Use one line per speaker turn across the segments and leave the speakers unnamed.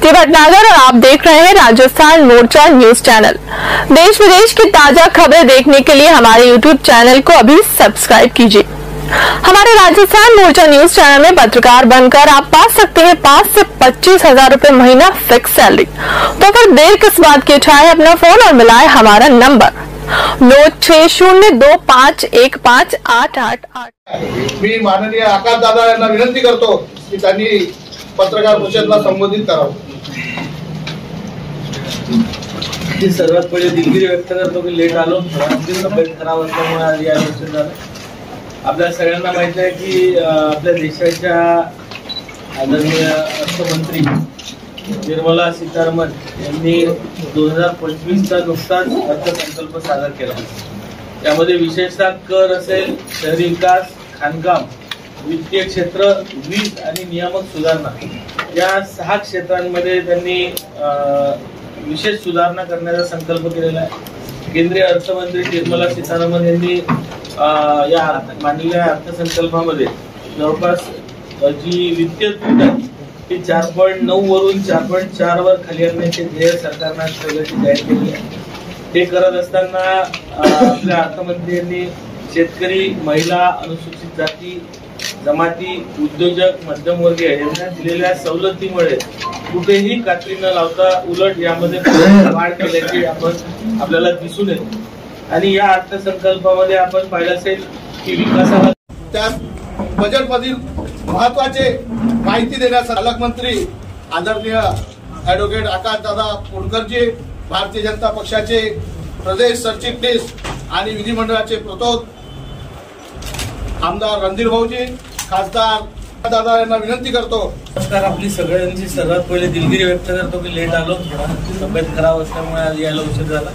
ज्योति भटनागर और आप देख रहे हैं राजस्थान मोर्चा न्यूज चैनल। देश विदेश की ताजा खबरें देखने के लिए हमारे यूट्यूब चैनल को अभी सब्सक्राइब कीजिए। हमारे राजस्थान मोर्चा न्यूज चैनल में पत्रकार बनकर आप पा सकते हैं 5 से 25 हजार रूपए महीना फिक्स सैलरी। तो फिर देर किस बात की, उठाएं अपना फोन और मिलाएं हमारा नंबर 9602515888।
मी माननीय आकाश दादा यांना विनंती करतो की त्यांनी पत्रकार परिषदेला संबोधित करावं।
सर्वात पहिले दिलगिरी व्यक्त करतो की लेट आलो, तब्येत खराब असल्यामुळे आज या उशीर झाला। आपल्या सगळ्यांना माहिती आहे की आपल्या देशाच्या आदरणीय अर्थमंत्री निर्मला सीतारामन यांनी 2025 चा नुकताच अर्थसंकल्प सादर केला। त्यामध्ये विशेषतः कर असेल, शहरी विकास, खाणकाम, वित्तीय क्षेत्र, वीज आणि नियामक सुधारणा या 6 क्षेत्रांमध्ये त्यांनी विशेष सुधारणा करण्याचा संकल्प केलेला आहे। केंद्रीय अर्थमंत्री निर्मला सीतारामन यांनी या मांडलेल्या अर्थसंकल्पामध्ये जवळपास जी वित्तीय तूट आहे ती 4.9 वरून 4.4 वर खाली आणण्याचे ध्येय सरकारने ठेवल्याची जाहीर केली आहे। ते करत असताना आपल्या अर्थमंत्री यांनी शेतकरी, महिला, अनुसूचित जाती, जमाती, उद्योजक, मध्यमवर्गीय यांना दिलेल्या सवलतीमुळे कुठेही कात्री न लावता उलट यामध्ये वाढ केल्याची आपल्याला दिसून येते। आणि या अर्थसंकल्पामध्ये आपण पाहिलं असेल की विकासाला
त्या बजेटमधील महत्त्वाचे माहिती देण्यासाठी पालकमंत्री आदरणीय ॲडव्होकेट आकाश दादा पुणकरजी, भारतीय जनता पक्षाचे प्रदेश सरचिटणीस आणि विधिमंडळाचे प्रतोद आमदार रणधीर भाऊजी, खासदार दादा यांना विनंती करतो।
नमस्कार। आपली सगळ्यांची सर्वात पहिले दिलगिरी व्यक्त करतो की लेट आलो, तब्येत खराब असल्यामुळे आज यायला उशीर झाला।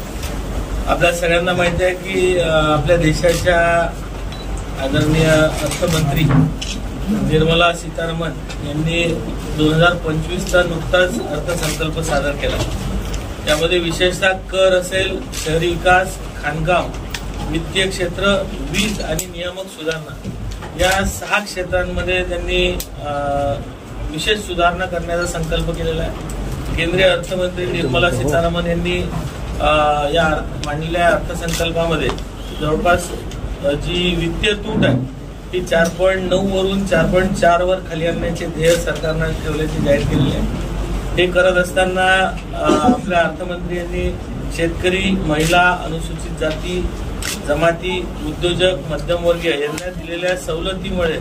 आपल्या सगळ्यांना माहिती आहे की आपल्या देशाच्या आदरणीय अर्थमंत्री निर्मला सीतारामन यांनी 2025 चा नुकताच अर्थसंकल्प सादर केला। त्यामध्ये विशेषतः कर असेल, शहरी विकास, खाणकाम, वित्तीय क्षेत्र, वीज आणि नियामक सुधारणा या 6 क्षेत्रांमध्ये त्यांनी विशेष सुधारणा करण्याचा संकल्प केलेला आहे। केंद्रीय अर्थमंत्री निर्मला सीतारामन यांनी या मांडलेल्या अर्थसंकल्पामध्ये जवळपास जी वित्तीय तूट आहे ती 4.9 वरून 4.4 वर खाली आणण्याचे ध्येय सरकारने ठेवल्याची जाहीर केलेली आहे। हे करत असताना आपल्या अर्थमंत्री यांनी शेतकरी, महिला, अनुसूचित जाती, जमाती, उद्योजक, मध्यमवर्गीय यांना दिलेल्या सवलतीमुळे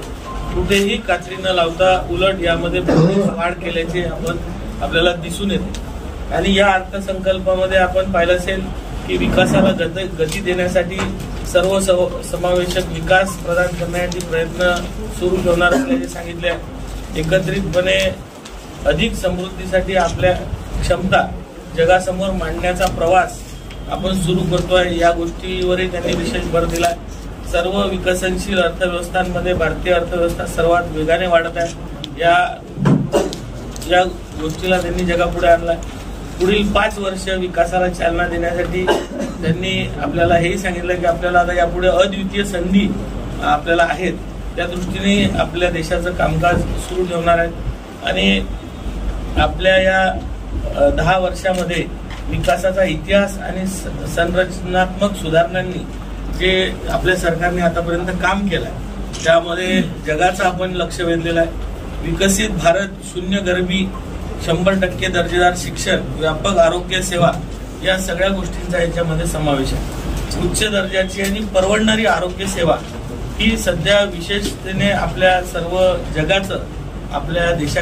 कुठेही कात्री न लावता उलट यामध्ये वाढ केल्याचे आपल्याला दिसून येते। आणि या अर्थसंकल्पामध्ये आपण पाहिलं असेल की विकासाला गती देण्यासाठी सर्व समावेशक विकास प्रदान करण्यासाठी प्रयत्न सुरू ठेवणार असल्याचे सांगितले आहे। एकत्रितपणे अधिक समृद्धीसाठी आपल्या क्षमता जगासमोर मांडण्याचा प्रवास आपण सुरू करतोय, या गोष्टीवरही त्यांनी विशेष भर दिलाय। सर्व विकसनशील अर्थव्यवस्थांमध्ये भारतीय अर्थव्यवस्था सर्वात वेगाने वाढत आहे, या गोष्टीला त्यांनी जगापुढे आणलाय। पुढील 5 वर्ष विकासाला चालना देण्यासाठी त्यांनी आपल्याला हेही सांगितलं की आपल्याला आता यापुढे अद्वितीय संधी आपल्याला आहेत, त्या दृष्टीने आपल्या देशाचं कामकाज सुरू ठेवणार आहेत। आणि आपल्या या 10 वर्षामध्ये विकासाचा इतिहास आणि संरचनात्मक सुधारणांनी जे आपल्या सरकारने आतापर्यंत काम केलंय त्यामध्ये जगाचं आपण लक्ष वेधलेलं आहे। विकसित भारत, शून्य गरिबी, 100% दर्जेदार शिक्षण, व्यापक आरोग्य सेवा या सगळ्या गोष्टींचा याच्यामध्ये समावेश आहे। उच्च दर्जाची आणि परवडणारी आरोग्य सेवा ही सध्या विशेषतेने आपल्या सर्व जगाचं आपल्या देशात